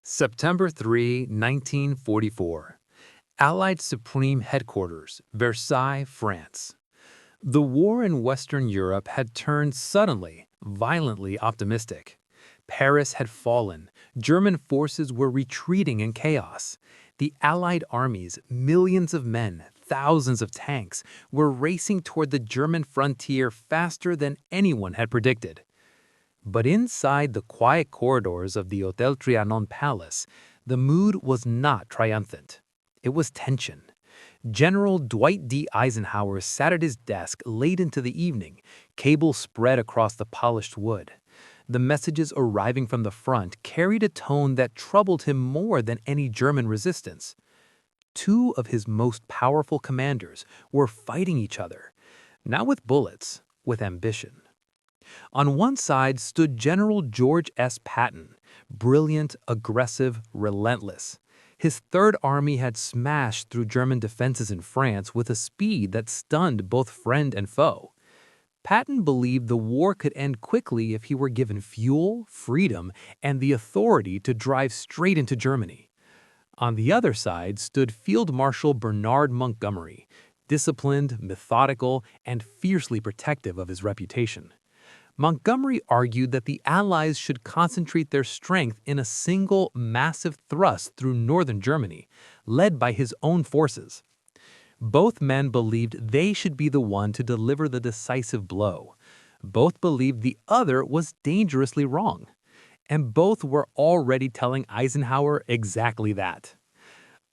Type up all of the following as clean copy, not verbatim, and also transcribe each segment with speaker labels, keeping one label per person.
Speaker 1: September 3, 1944. Allied Supreme Headquarters, Versailles, France. The war in Western Europe had turned suddenly, violently optimistic. Paris had fallen. German forces were retreating in chaos. The Allied armies, millions of men, thousands of tanks, were racing toward the German frontier faster than anyone had predicted. But inside the quiet corridors of the Hôtel Trianon Palace, the mood was not triumphant. It was tension. General Dwight D. Eisenhower sat at his desk late into the evening, cables spread across the polished wood. The messages arriving from the front carried a tone that troubled him more than any German resistance. Two of his most powerful commanders were fighting each other, not with bullets, with ambition. On one side stood General George S. Patton, brilliant, aggressive, relentless. His Third Army had smashed through German defenses in France with a speed that stunned both friend and foe. Patton believed the war could end quickly if he were given fuel, freedom, and the authority to drive straight into Germany. On the other side stood Field Marshal Bernard Montgomery, disciplined, methodical, and fiercely protective of his reputation. Montgomery argued that the Allies should concentrate their strength in a single, massive thrust through northern Germany, led by his own forces. Both men believed they should be the one to deliver the decisive blow. Both believed the other was dangerously wrong. And both were already telling Eisenhower exactly that.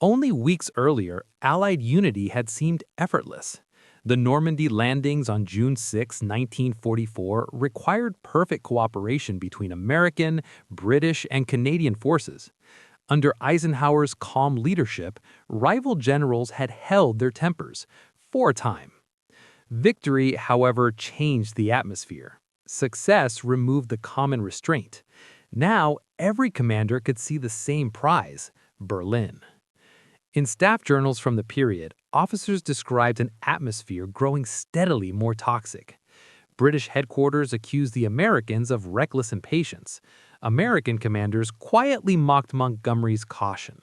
Speaker 1: Only weeks earlier, Allied unity had seemed effortless. The Normandy landings on June 6, 1944 required perfect cooperation between American, British, and Canadian forces. Under Eisenhower's calm leadership, rival generals had held their tempers for a time. Victory, however, changed the atmosphere. Success removed the common restraint. Now, every commander could see the same prize, Berlin. In staff journals from the period, officers described an atmosphere growing steadily more toxic. British headquarters accused the Americans of reckless impatience. American commanders quietly mocked Montgomery's caution.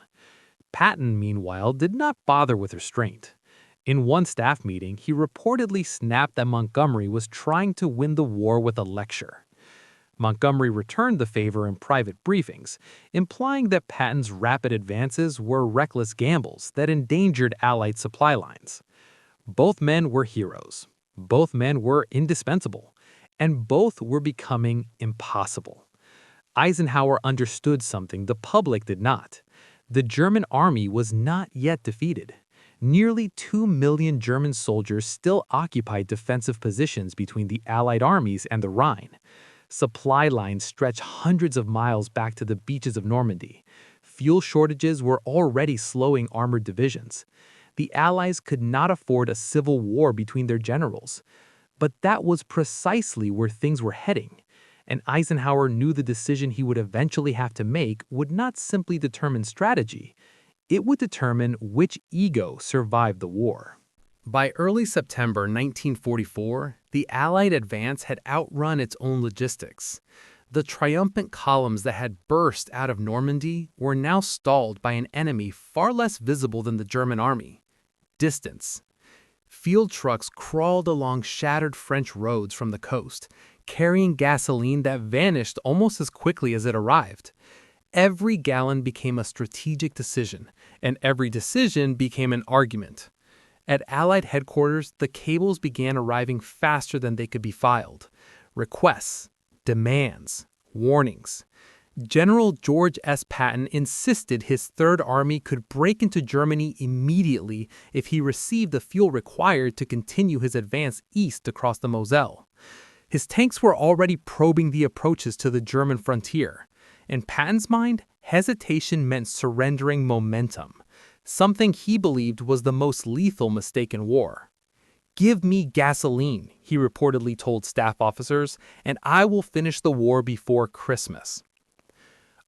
Speaker 1: Patton, meanwhile, did not bother with restraint. In one staff meeting, he reportedly snapped that Montgomery was trying to win the war with a lecture. Montgomery returned the favor in private briefings, implying that Patton's rapid advances were reckless gambles that endangered Allied supply lines. Both men were heroes. Both men were indispensable. And both were becoming impossible. Eisenhower understood something the public did not. The German army was not yet defeated. Nearly 2 million German soldiers still occupied defensive positions between the Allied armies and the Rhine. Supply lines stretched hundreds of miles back to the beaches of Normandy. Fuel shortages were already slowing armored divisions. The Allies could not afford a civil war between their generals. But that was precisely where things were heading. And Eisenhower knew the decision he would eventually have to make would not simply determine strategy. It would determine which ego survived the war. By early September 1944, the Allied advance had outrun its own logistics. The triumphant columns that had burst out of Normandy were now stalled by an enemy far less visible than the German army: distance. Field trucks crawled along shattered French roads from the coast, carrying gasoline that vanished almost as quickly as it arrived. Every gallon became a strategic decision, and every decision became an argument. At Allied headquarters, the cables began arriving faster than they could be filed. Requests, demands, warnings. General George S. Patton insisted his Third Army could break into Germany immediately if he received the fuel required to continue his advance east across the Moselle. His tanks were already probing the approaches to the German frontier. In Patton's mind, hesitation meant surrendering momentum. Something he believed was the most lethal mistake in war. "Give me gasoline," he reportedly told staff officers, "and I will finish the war before Christmas."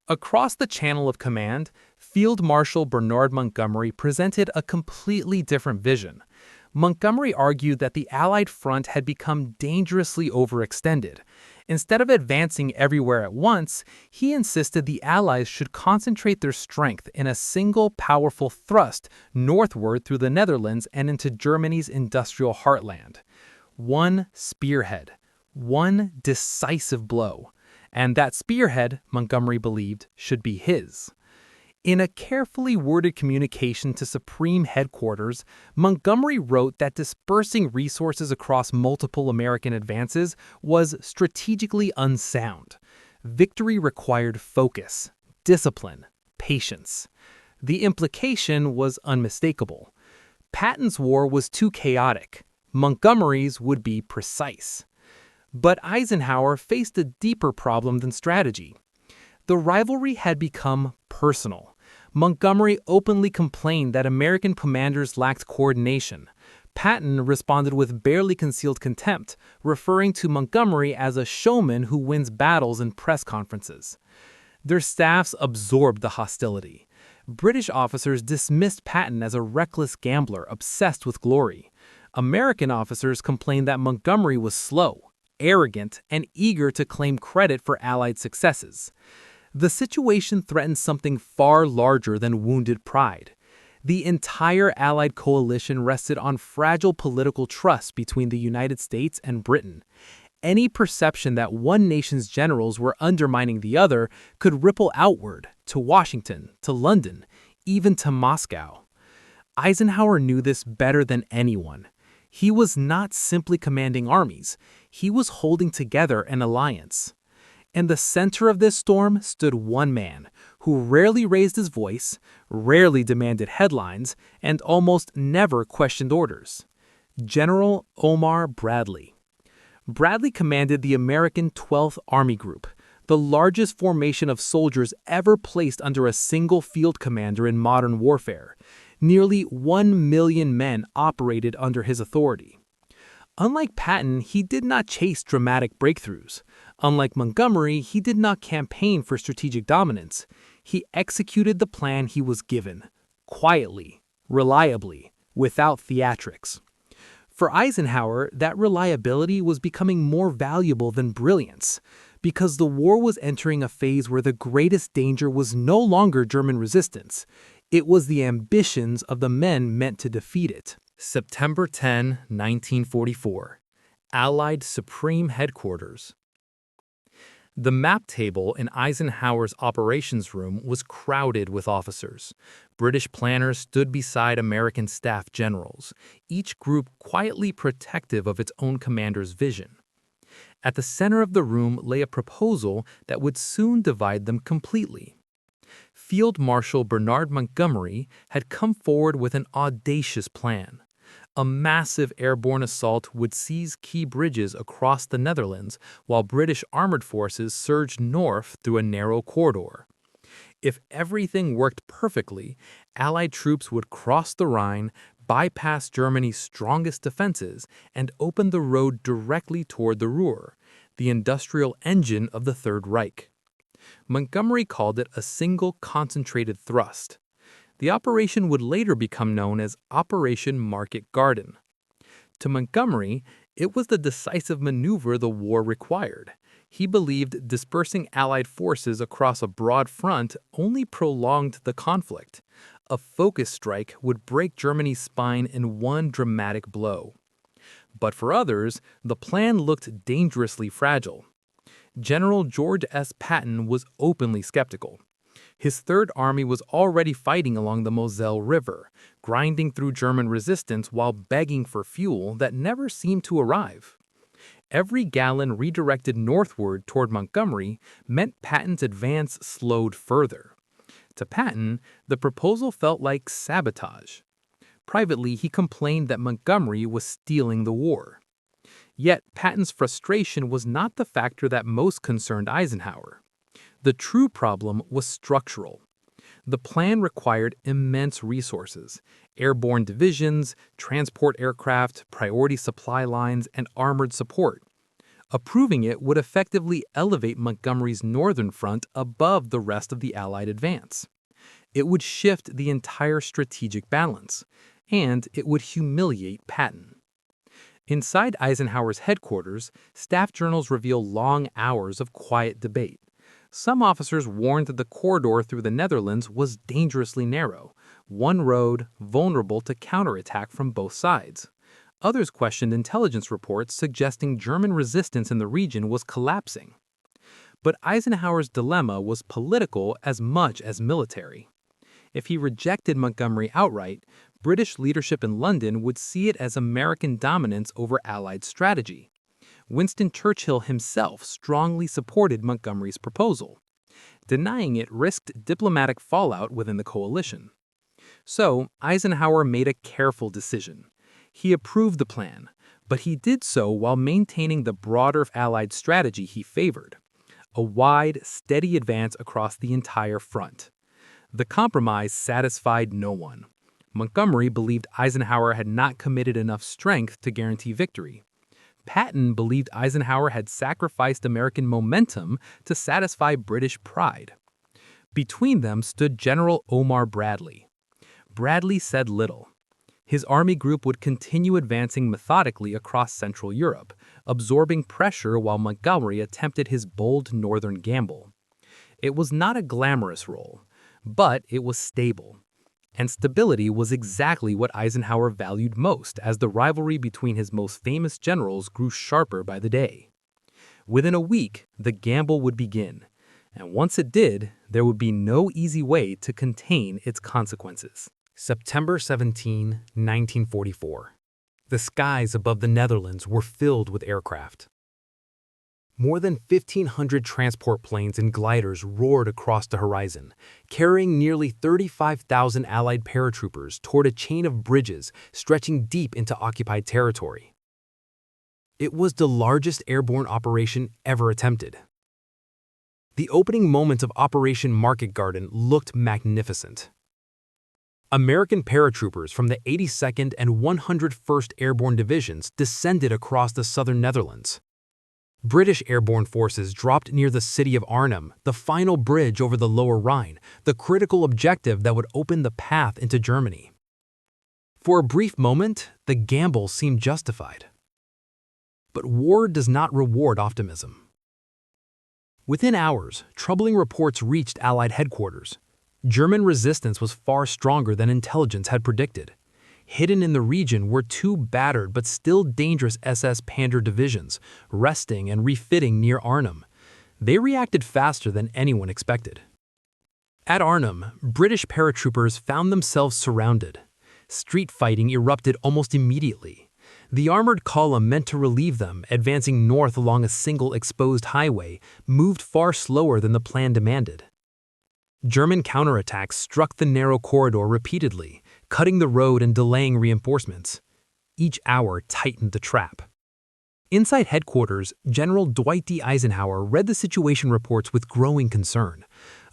Speaker 1: Across the Channel of Command, Field Marshal Bernard Montgomery presented a completely different vision. Montgomery argued that the Allied front had become dangerously overextended. Instead of advancing everywhere at once, he insisted the Allies should concentrate their strength in a single powerful thrust northward through the Netherlands and into Germany's industrial heartland. One spearhead, one decisive blow. And that spearhead, Montgomery believed, should be his. In a carefully worded communication to Supreme Headquarters, Montgomery wrote that dispersing resources across multiple American advances was strategically unsound. Victory required focus, discipline, patience. The implication was unmistakable. Patton's war was too chaotic. Montgomery's would be precise. But Eisenhower faced a deeper problem than strategy. The rivalry had become personal. Montgomery openly complained that American commanders lacked coordination. Patton responded with barely concealed contempt, referring to Montgomery as a showman who wins battles in press conferences. Their staffs absorbed the hostility. British officers dismissed Patton as a reckless gambler obsessed with glory. American officers complained that Montgomery was slow, arrogant, and eager to claim credit for Allied successes. The situation threatened something far larger than wounded pride. The entire Allied coalition rested on fragile political trust between the United States and Britain. Any perception that one nation's generals were undermining the other could ripple outward, to Washington, to London, even to Moscow. Eisenhower knew this better than anyone. He was not simply commanding armies, he was holding together an alliance. In the center of this storm stood one man who rarely raised his voice, rarely demanded headlines, and almost never questioned orders. General Omar Bradley. Bradley commanded the American 12th Army Group, the largest formation of soldiers ever placed under a single field commander in modern warfare. Nearly 1 million men operated under his authority. Unlike Patton, he did not chase dramatic breakthroughs. Unlike Montgomery, he did not campaign for strategic dominance. He executed the plan he was given, quietly, reliably, without theatrics. For Eisenhower, that reliability was becoming more valuable than brilliance, because the war was entering a phase where the greatest danger was no longer German resistance. It was the ambitions of the men meant to defeat it. September 10, 1944. Allied Supreme Headquarters. The map table in Eisenhower's operations room was crowded with officers. British planners stood beside American staff generals, each group quietly protective of its own commander's vision. At the center of the room lay a proposal that would soon divide them completely. Field Marshal Bernard Montgomery had come forward with an audacious plan. A massive airborne assault would seize key bridges across the Netherlands while British armored forces surged north through a narrow corridor. If everything worked perfectly, Allied troops would cross the Rhine, bypass Germany's strongest defenses, and open the road directly toward the Ruhr, the industrial engine of the Third Reich. Montgomery called it a single concentrated thrust. The operation would later become known as Operation Market Garden. To Montgomery, it was the decisive maneuver the war required. He believed dispersing Allied forces across a broad front only prolonged the conflict. A focus strike would break Germany's spine in one dramatic blow. But for others, the plan looked dangerously fragile. General George S. Patton was openly skeptical. His Third Army was already fighting along the Moselle River, grinding through German resistance while begging for fuel that never seemed to arrive. Every gallon redirected northward toward Montgomery meant Patton's advance slowed further. To Patton, the proposal felt like sabotage. Privately, he complained that Montgomery was stealing the war. Yet, Patton's frustration was not the factor that most concerned Eisenhower. The true problem was structural. The plan required immense resources: airborne divisions, transport aircraft, priority supply lines, and armored support. Approving it would effectively elevate Montgomery's northern front above the rest of the Allied advance. It would shift the entire strategic balance, and it would humiliate Patton. Inside Eisenhower's headquarters, staff journals reveal long hours of quiet debate. Some officers warned that the corridor through the Netherlands was dangerously narrow, one road vulnerable to counterattack from both sides. Others questioned intelligence reports suggesting German resistance in the region was collapsing. But Eisenhower's dilemma was political as much as military. If he rejected Montgomery outright, British leadership in London would see it as American dominance over Allied strategy. Winston Churchill himself strongly supported Montgomery's proposal. Denying it risked diplomatic fallout within the coalition. So, Eisenhower made a careful decision. He approved the plan, but he did so while maintaining the broader Allied strategy he favored: a wide, steady advance across the entire front. The compromise satisfied no one. Montgomery believed Eisenhower had not committed enough strength to guarantee victory. Patton believed Eisenhower had sacrificed American momentum to satisfy British pride. Between them stood General Omar Bradley. Bradley said little. His army group would continue advancing methodically across Central Europe, absorbing pressure while Montgomery attempted his bold northern gamble. It was not a glamorous role, but it was stable. And stability was exactly what Eisenhower valued most as the rivalry between his most famous generals grew sharper by the day. Within a week, the gamble would begin, and once it did, there would be no easy way to contain its consequences. September 17, 1944. The skies above the Netherlands were filled with aircraft. More than 1,500 transport planes and gliders roared across the horizon, carrying nearly 35,000 Allied paratroopers toward a chain of bridges stretching deep into occupied territory. It was the largest airborne operation ever attempted. The opening moments of Operation Market Garden looked magnificent. American paratroopers from the 82nd and 101st Airborne Divisions descended across the southern Netherlands. British airborne forces dropped near the city of Arnhem, the final bridge over the Lower Rhine, the critical objective that would open the path into Germany. For a brief moment, the gamble seemed justified. But war does not reward optimism. Within hours, troubling reports reached Allied headquarters. German resistance was far stronger than intelligence had predicted. Hidden in the region were two battered but still dangerous SS Panzer divisions, resting and refitting near Arnhem. They reacted faster than anyone expected. At Arnhem, British paratroopers found themselves surrounded. Street fighting erupted almost immediately. The armored column meant to relieve them, advancing north along a single exposed highway, moved far slower than the plan demanded. German counterattacks struck the narrow corridor repeatedly, cutting the road and delaying reinforcements. Each hour tightened the trap. Inside headquarters, General Dwight D. Eisenhower read the situation reports with growing concern.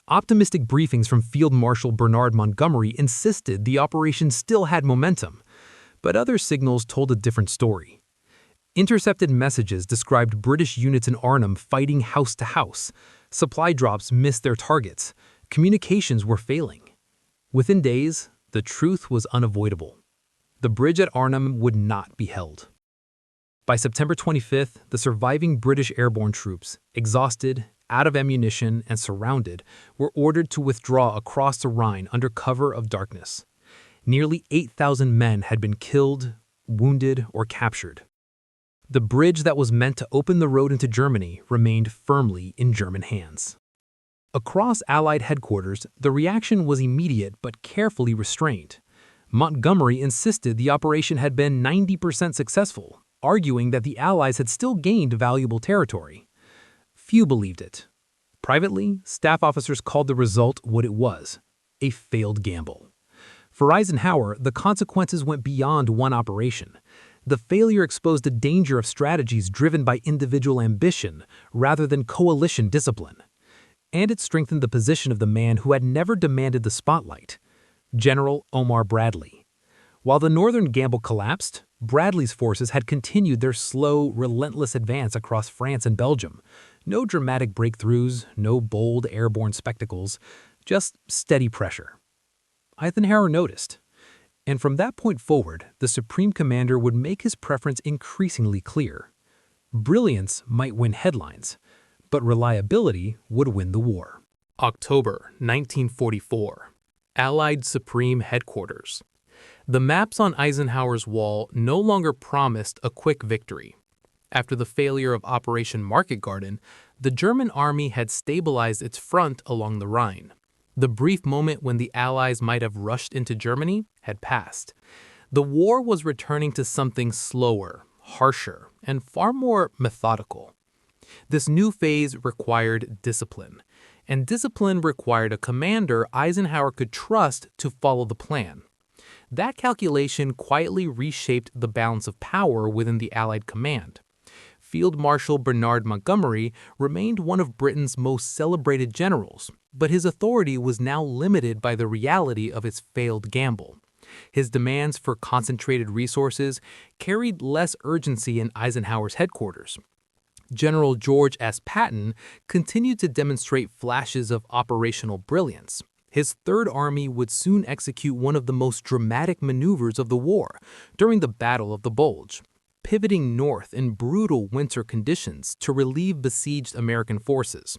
Speaker 1: Optimistic briefings from Field Marshal Bernard Montgomery insisted the operation still had momentum, but other signals told a different story. Intercepted messages described British units in Arnhem fighting house to house. Supply drops missed their targets. Communications were failing. Within days, the truth was unavoidable. The bridge at Arnhem would not be held. By September 25th, the surviving British airborne troops, exhausted, out of ammunition, and surrounded, were ordered to withdraw across the Rhine under cover of darkness. Nearly 8,000 men had been killed, wounded, or captured. The bridge that was meant to open the road into Germany remained firmly in German hands. Across Allied headquarters, the reaction was immediate but carefully restrained. Montgomery insisted the operation had been 90% successful, arguing that the Allies had still gained valuable territory. Few believed it. Privately, staff officers called the result what it was: a failed gamble. For Eisenhower, the consequences went beyond one operation. The failure exposed the danger of strategies driven by individual ambition rather than coalition discipline. And it strengthened the position of the man who had never demanded the spotlight, General Omar Bradley. While the northern gamble collapsed, Bradley's forces had continued their slow, relentless advance across France and Belgium. No dramatic breakthroughs, no bold airborne spectacles, just steady pressure. Eisenhower noticed. And from that point forward, the Supreme Commander would make his preference increasingly clear. Brilliance might win headlines, but reliability would win the war. October 1944. Allied Supreme Headquarters. The maps on Eisenhower's wall no longer promised a quick victory. After the failure of Operation Market Garden, the German army had stabilized its front along the Rhine. The brief moment when the Allies might have rushed into Germany had passed. The war was returning to something slower, harsher, and far more methodical. This new phase required discipline, and discipline required a commander Eisenhower could trust to follow the plan. That calculation quietly reshaped the balance of power within the Allied command. Field Marshal Bernard Montgomery remained one of Britain's most celebrated generals, but his authority was now limited by the reality of his failed gamble. His demands for concentrated resources carried less urgency in Eisenhower's headquarters. General George S. Patton continued to demonstrate flashes of operational brilliance. His Third Army would soon execute one of the most dramatic maneuvers of the war during the Battle of the Bulge, pivoting north in brutal winter conditions to relieve besieged American forces.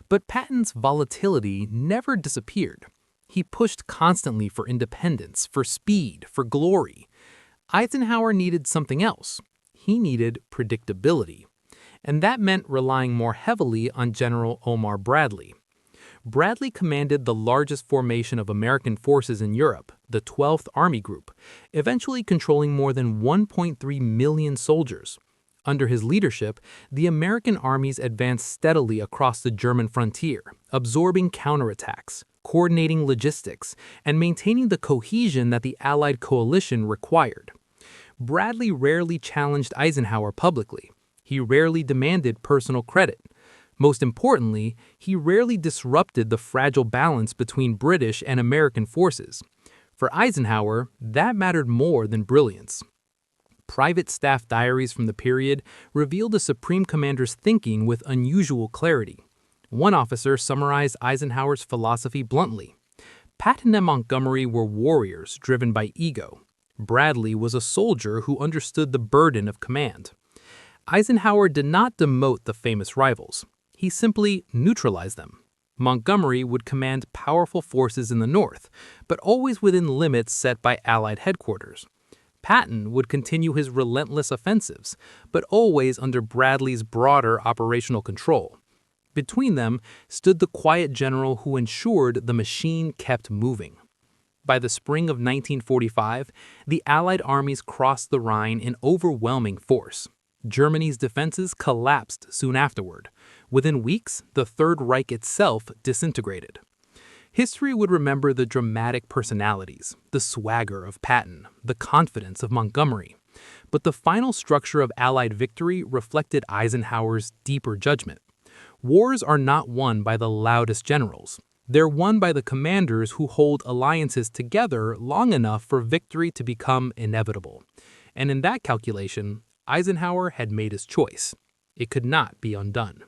Speaker 1: But Patton's volatility never disappeared. He pushed constantly for independence, for speed, for glory. Eisenhower needed something else. He needed predictability. And that meant relying more heavily on General Omar Bradley. Bradley commanded the largest formation of American forces in Europe, the 12th Army Group, eventually controlling more than 1.3 million soldiers. Under his leadership, the American armies advanced steadily across the German frontier, absorbing counterattacks, coordinating logistics, and maintaining the cohesion that the Allied coalition required. Bradley rarely challenged Eisenhower publicly. He rarely demanded personal credit. Most importantly, he rarely disrupted the fragile balance between British and American forces. For Eisenhower, that mattered more than brilliance. Private staff diaries from the period revealed the Supreme Commander's thinking with unusual clarity. One officer summarized Eisenhower's philosophy bluntly. Patton and Montgomery were warriors driven by ego. Bradley was a soldier who understood the burden of command. Eisenhower did not demote the famous rivals. He simply neutralized them. Montgomery would command powerful forces in the north, but always within limits set by Allied headquarters. Patton would continue his relentless offensives, but always under Bradley's broader operational control. Between them stood the quiet general who ensured the machine kept moving. By the spring of 1945, the Allied armies crossed the Rhine in overwhelming force. Germany's defenses collapsed soon afterward. Within weeks, the Third Reich itself disintegrated. History would remember the dramatic personalities, the swagger of Patton, the confidence of Montgomery. But the final structure of Allied victory reflected Eisenhower's deeper judgment. Wars are not won by the loudest generals. They're won by the commanders who hold alliances together long enough for victory to become inevitable. And in that calculation, Eisenhower had made his choice. It could not be undone.